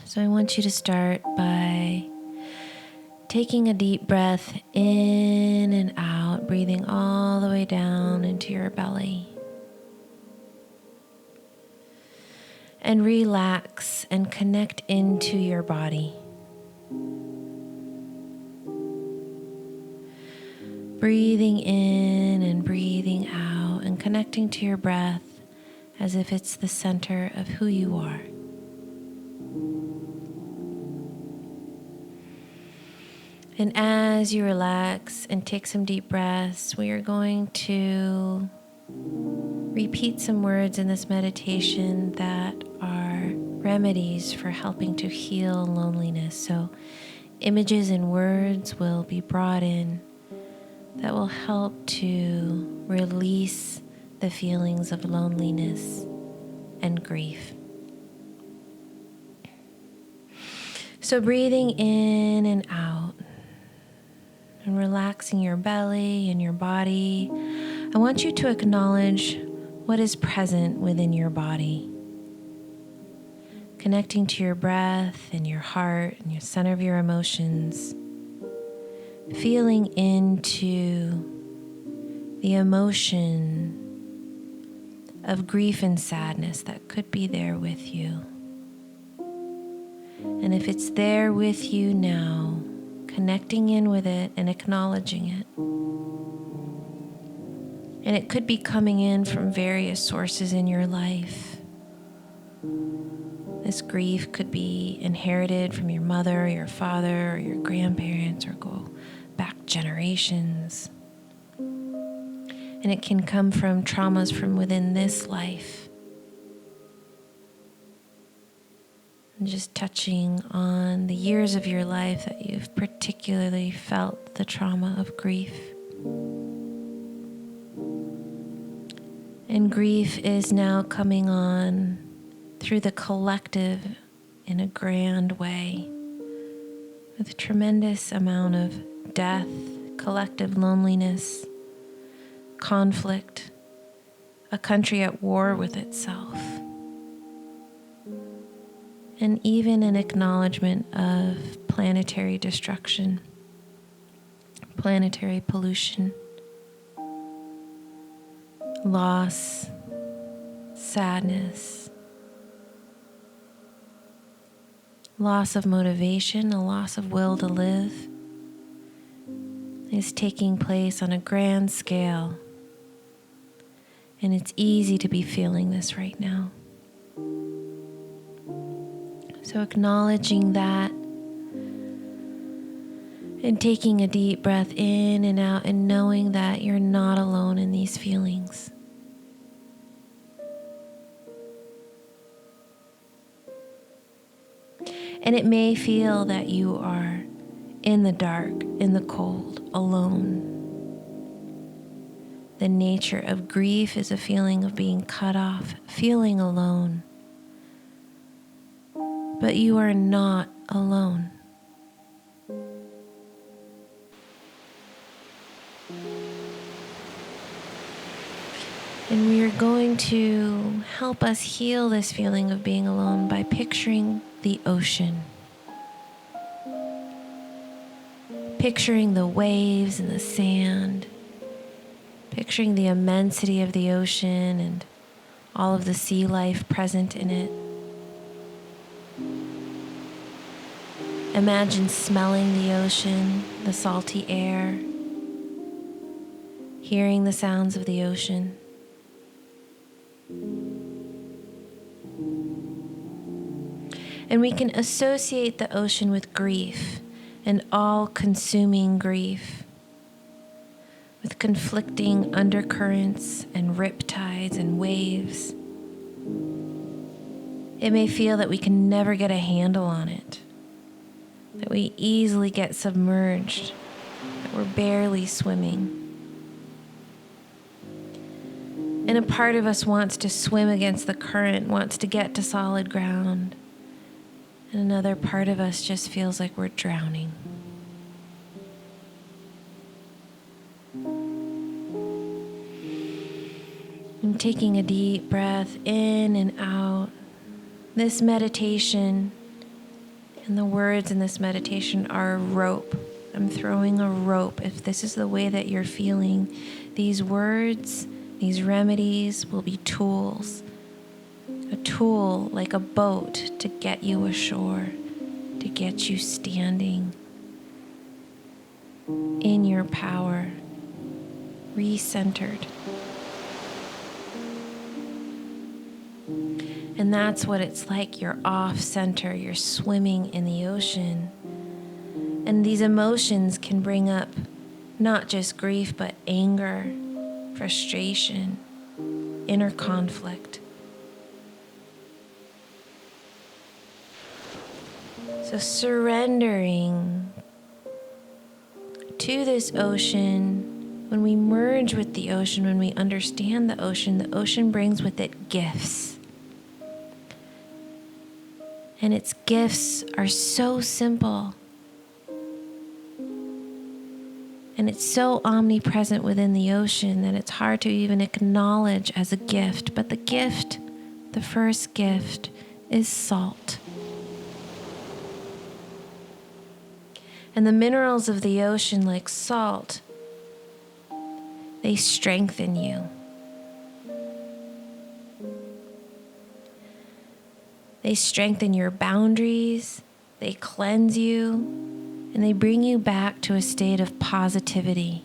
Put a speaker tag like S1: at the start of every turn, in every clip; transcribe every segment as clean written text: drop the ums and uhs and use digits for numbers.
S1: So I want you to start by taking a deep breath in and out, breathing all the way down into your belly. And relax and connect into your body. Breathing in and breathing out and connecting to your breath as if it's the center of who you are. And as you relax and take some deep breaths, we are going to repeat some words in this meditation that are remedies for helping to heal loneliness. So images and words will be brought in that will help to release the feelings of loneliness and grief. So breathing in and out and relaxing your belly and your body, I want you to acknowledge what is present within your body. Connecting to your breath and your heart and your center of your emotions. Feeling into the emotion of grief and sadness that could be there with you. And if it's there with you now, connecting in with it and acknowledging it. And it could be coming in from various sources in your life. This grief could be inherited from your mother, or your father, or your grandparents, or go back generations. And it can come from traumas from within this life. And just touching on the years of your life that you've particularly felt the trauma of grief. And grief is now coming on through the collective in a grand way, with a tremendous amount of death, collective loneliness, conflict, a country at war with itself, and even an acknowledgement of planetary destruction, planetary pollution, loss, sadness, loss of motivation, a loss of will to live is taking place on a grand scale. And it's easy to be feeling this right now. So acknowledging that and taking a deep breath in and out and knowing that you're not alone in these feelings. And it may feel that you are in the dark, in the cold, alone. The nature of grief is a feeling of being cut off, feeling alone. But you are not alone. And we are going to help us heal this feeling of being alone by picturing the ocean. Picturing the waves and the sand. Picturing the immensity of the ocean and all of the sea life present in it. Imagine smelling the ocean, the salty air, hearing the sounds of the ocean. And we can associate the ocean with grief, and all-consuming grief, with conflicting undercurrents and riptides and waves. It may feel that we can never get a handle on it, that we easily get submerged, that we're barely swimming. And a part of us wants to swim against the current, wants to get to solid ground. And another part of us just feels like we're drowning. And taking a deep breath in and out. This meditation And the words in this meditation are a rope. I'm throwing a rope. If this is the way that you're feeling, these words, these remedies will be tools. A tool like a boat to get you ashore, to get you standing in your power, recentered. And that's what it's like. You're off center, you're swimming in the ocean. And these emotions can bring up not just grief, but anger, frustration, inner conflict. So surrendering to this ocean, when we merge with the ocean, when we understand the ocean brings with it gifts. And its gifts are so simple. And it's so omnipresent within the ocean that it's hard to even acknowledge as a gift. But the first gift, is salt. And the minerals of the ocean, like salt, they strengthen you. They strengthen your boundaries, they cleanse you, and they bring you back to a state of positivity.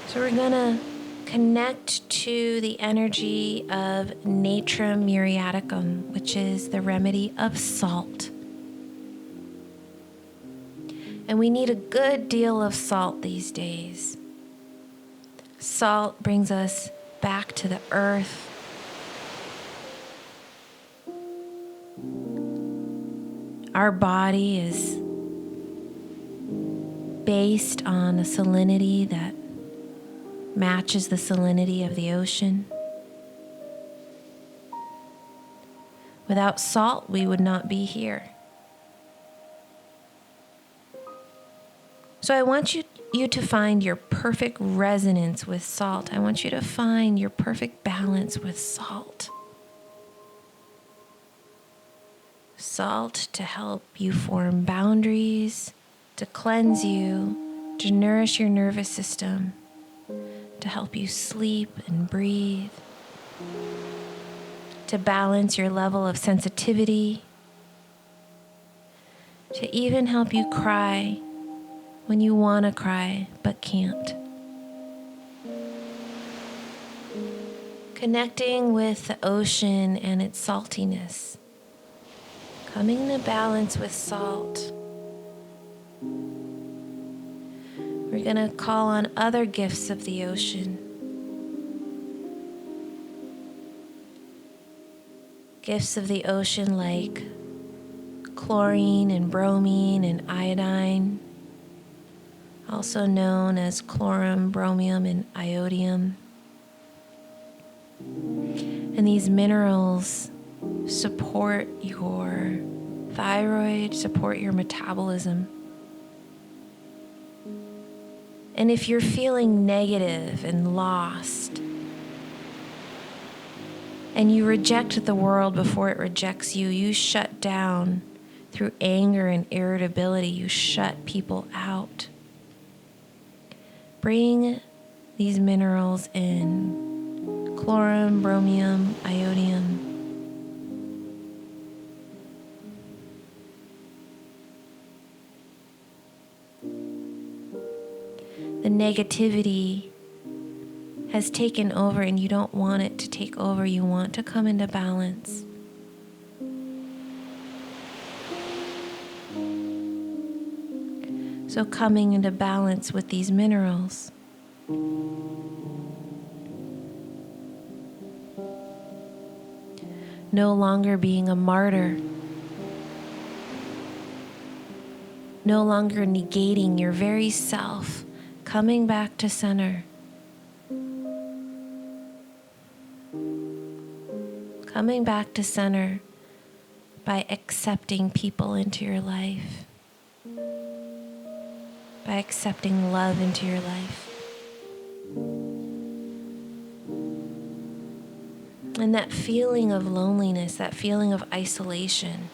S1: So we're going to connect to the energy of Natrum muriaticum, which is the remedy of salt. And we need a good deal of salt these days. Salt brings us back to the earth. Our body is based on a salinity that matches the salinity of the ocean. Without salt, we would not be here. So I want you to find your perfect resonance with salt. I want you to find your perfect balance with salt. Salt to help you form boundaries, to cleanse you, to nourish your nervous system, to help you sleep and breathe, to balance your level of sensitivity, to even help you cry when you want to cry but can't. Connecting with the ocean and its saltiness. Coming to balance with salt. We're going to call on other gifts of the ocean. Gifts of the ocean like chlorine and bromine and iodine, also known as chlorum, bromium, and iodium. And these minerals support your thyroid, support your metabolism. And if you're feeling negative and lost, and you reject the world before it rejects you, you shut down through anger and irritability, you shut people out. Bring these minerals in: chlorum, bromium, iodium. The negativity has taken over and you don't want it to take over. You want to come into balance. So coming into balance with these minerals. No longer being a martyr. No longer negating your very self. Coming back to center. Coming back to center by accepting people into your life. By accepting love into your life. And that feeling of loneliness, that feeling of isolation,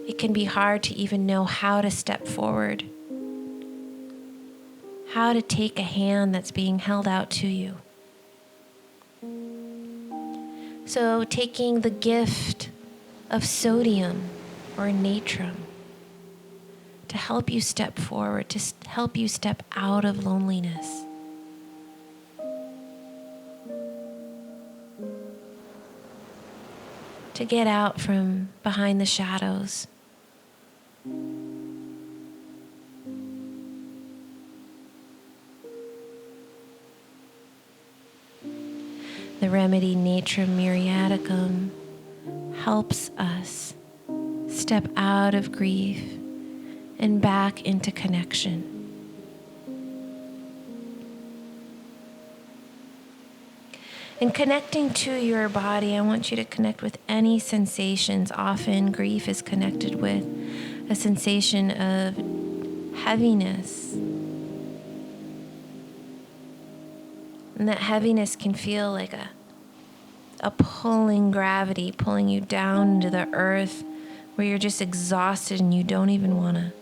S1: it can be hard to even know how to step forward, how to take a hand that's being held out to you. So taking the gift of sodium or natrum to help you step forward, to help you step out of loneliness. To get out from behind the shadows. The remedy Natrum Muriaticum helps us step out of grief and back into connection. In connecting to your body, I want you to connect with any sensations. Often grief is connected with a sensation of heaviness. And that heaviness can feel like a pulling gravity, pulling you down into the earth where you're just exhausted and you don't even want to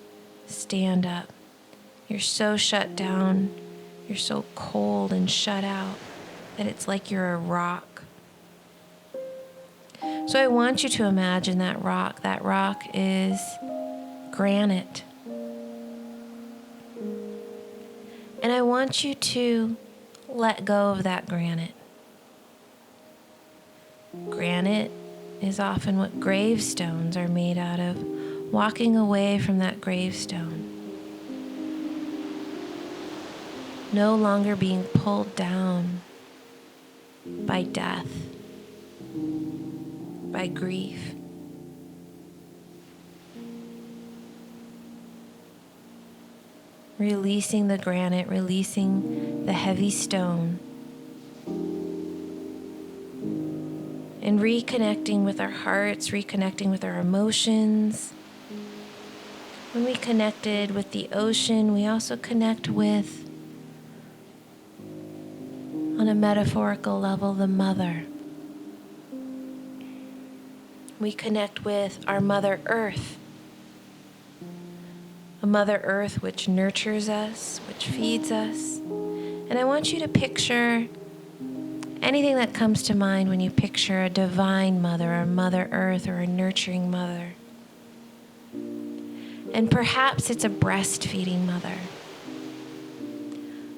S1: stand up. You're so shut down, you're so cold and shut out that it's like you're a rock. So I want you to imagine that rock. That rock is granite. And I want you to let go of that granite. Granite is often what gravestones are made out of. Walking away from that gravestone. No longer being pulled down by death, by grief. Releasing the granite, releasing the heavy stone, and reconnecting with our hearts, reconnecting with our emotions. When we connected with the ocean, we also connect with, on a metaphorical level, the mother. We connect with our Mother Earth. A Mother Earth which nurtures us, which feeds us. And I want you to picture anything that comes to mind when you picture a divine mother, or Mother Earth, or a nurturing mother. And perhaps it's a breastfeeding mother.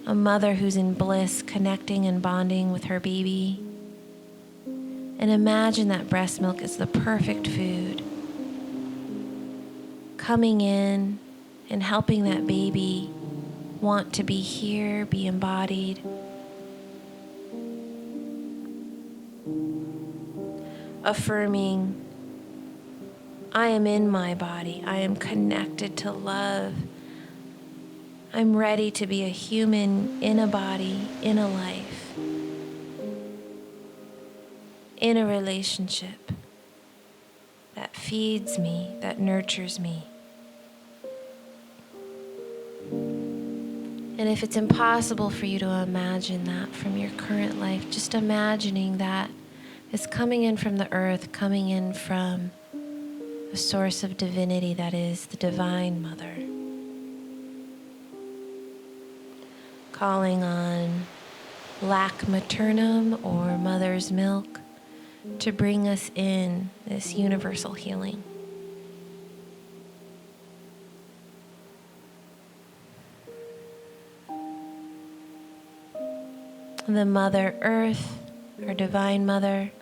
S1: A mother who's in bliss, connecting and bonding with her baby. And imagine that breast milk is the perfect food. Coming in and helping that baby want to be here, be embodied. Affirming, I am in my body. I am connected to love. I'm ready to be a human in a body, in a life, in a relationship that feeds me, that nurtures me. And if it's impossible for you to imagine that from your current life, just imagining that is coming in from the earth, coming in from the source of divinity that is the Divine Mother. Calling on lac maternum, or mother's milk, to bring us in this universal healing. The Mother Earth, our Divine Mother,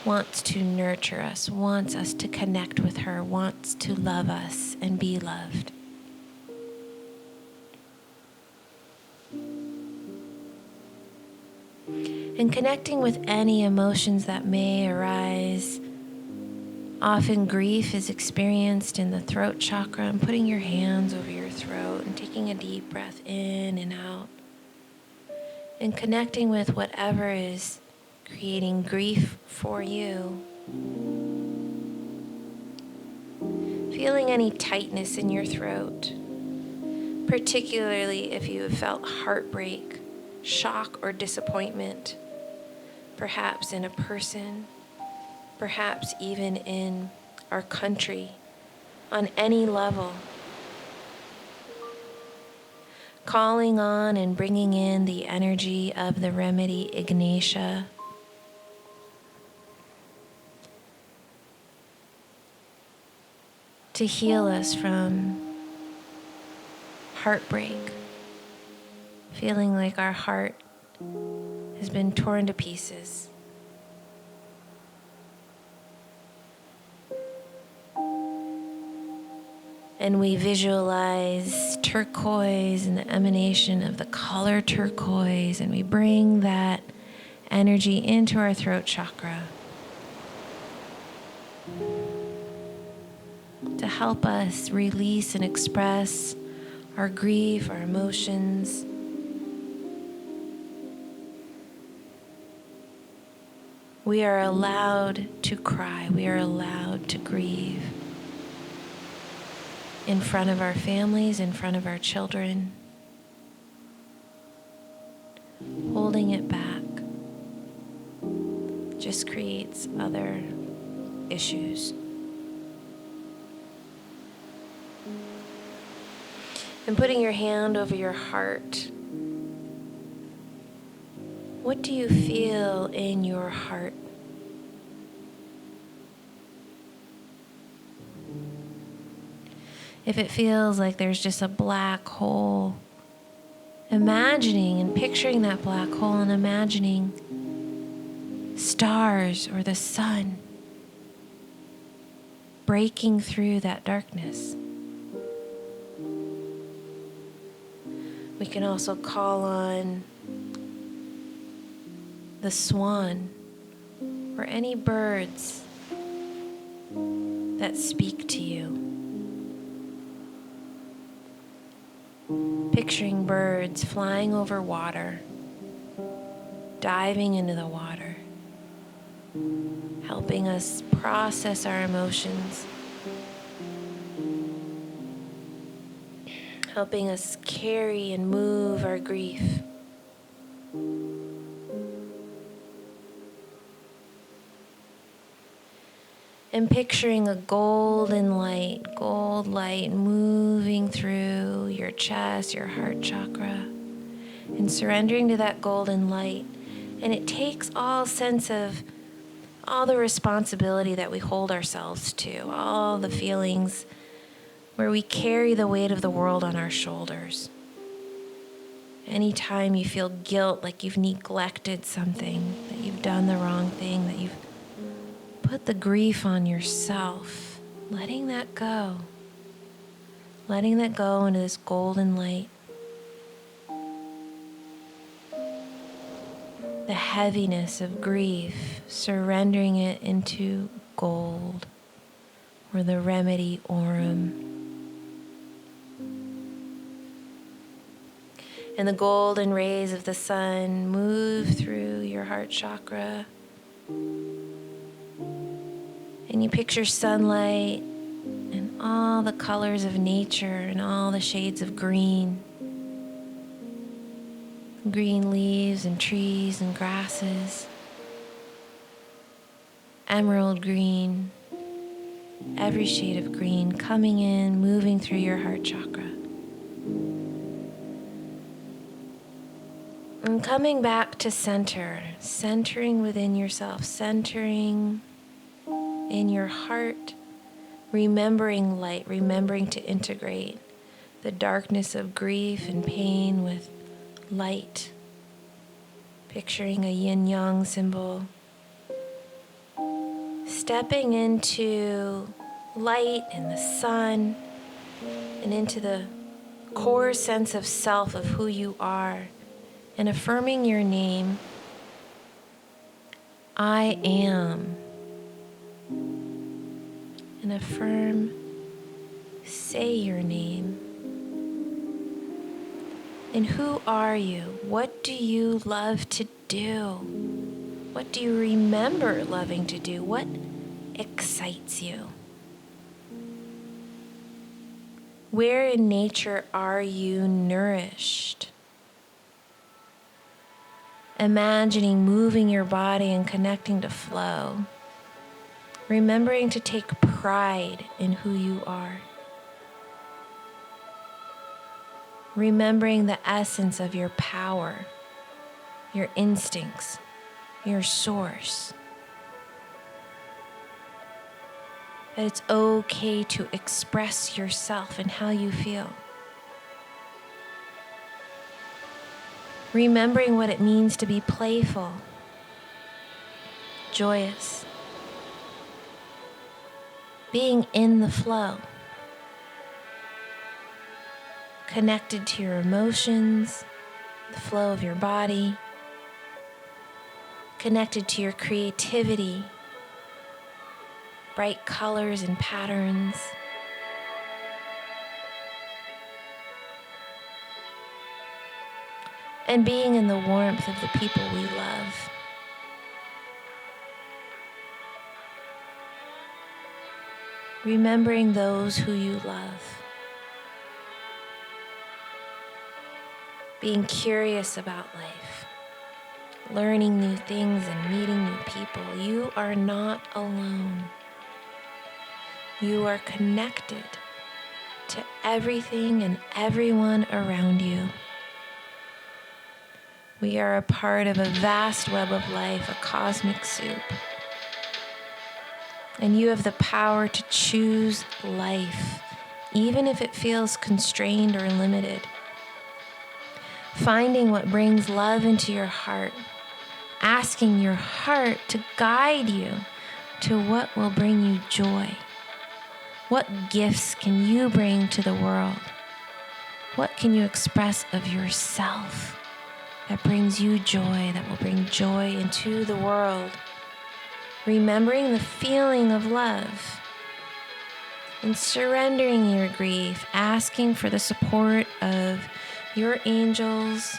S1: wants to nurture us, wants us to connect with her, wants to love us and be loved. And connecting with any emotions that may arise. Often grief is experienced in the throat chakra, and putting your hands over your throat and taking a deep breath in and out. And connecting with whatever is creating grief for you. Feeling any tightness in your throat. particularly if you have felt heartbreak, shock, or disappointment, perhaps in a person, perhaps even in our country, on any level. Calling on and bringing in the energy of the remedy Ignatia. To heal us from heartbreak, feeling like our heart has been torn to pieces. And we visualize turquoise and the emanation of the color turquoise, and we bring that energy into our throat chakra to help us release and express our grief, our emotions. We are allowed to cry. We are allowed to grieve in front of our families, in front of our children. Holding it back just creates other issues. And putting your hand over your heart, what do you feel in your heart? If it feels like there's just a black hole, imagining and picturing that black hole and imagining stars or the sun breaking through that darkness. We can also call on the swan or any birds that speak to you. Picturing birds flying over water, diving into the water, helping us process our emotions, helping us carry and move our grief. And picturing a golden light, gold light moving through your chest, your heart chakra, and surrendering to that golden light. And it takes all sense of all the responsibility that we hold ourselves to, all the feelings where we carry the weight of the world on our shoulders. Anytime you feel guilt, like you've neglected something, that you've done the wrong thing, that you've put the grief on yourself, letting that go into this golden light. The heaviness of grief, surrendering it into gold, or the remedy aurum. And the golden rays of the sun move through your heart chakra. And you picture sunlight and all the colors of nature and all the shades of green. Green leaves and trees and grasses. Emerald green. Every shade of green coming in, moving through your heart chakra. And coming back to center, centering within yourself, centering in your heart, remembering light, remembering to integrate the darkness of grief and pain with light, picturing a yin-yang symbol, stepping into light and the sun and into the core sense of self of who you are, and affirming your name. I am. And affirm, say your name. And who are you? What do you love to do? What do you remember loving to do? What excites you? Where in nature are you nourished? Imagining moving your body and connecting to flow. Remembering to take pride in who you are. Remembering the essence of your power, your instincts, your source. That it's okay to express yourself and how you feel. Remembering what it means to be playful, joyous, being in the flow, connected to your emotions, the flow of your body, connected to your creativity, bright colors and patterns. And being in the warmth of the people we love. Remembering those who you love. Being curious about life. Learning new things and meeting new people. You are not alone. You are connected to everything and everyone around you. We are a part of a vast web of life, a cosmic soup. And you have the power to choose life, even if it feels constrained or limited. Finding what brings love into your heart, asking your heart to guide you to what will bring you joy. What gifts can you bring to the world? What can you express of yourself that brings you joy, that will bring joy into the world? Remembering the feeling of love and surrendering your grief, asking for the support of your angels.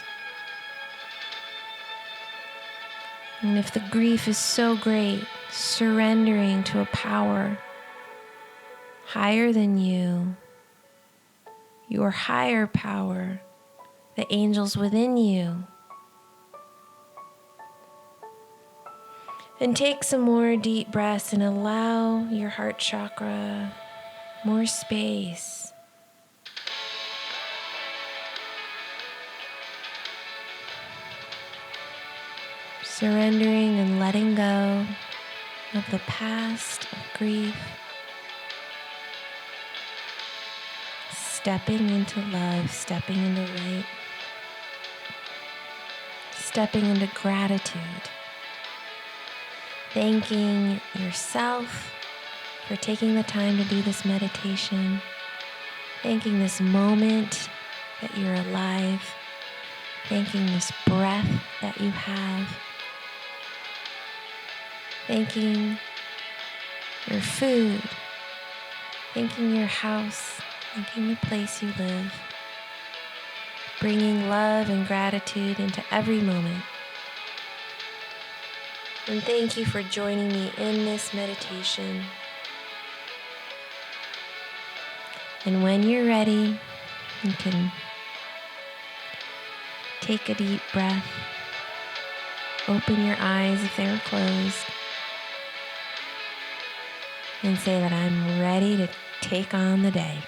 S1: And if the grief is so great, surrendering to a power higher than you, your higher power, the angels within you. And take some more deep breaths and allow your heart chakra more space. Surrendering and letting go of the past, of grief. Stepping into love, stepping into light. Stepping into gratitude. Thanking yourself for taking the time to do this meditation. Thanking this moment that you're alive. Thanking this breath that you have. Thanking your food. Thanking your house. Thanking the place you live. Bringing love and gratitude into every moment. And thank you for joining me in this meditation. And when you're ready, you can take a deep breath. Open your eyes if they were closed. And say that I'm ready to take on the day.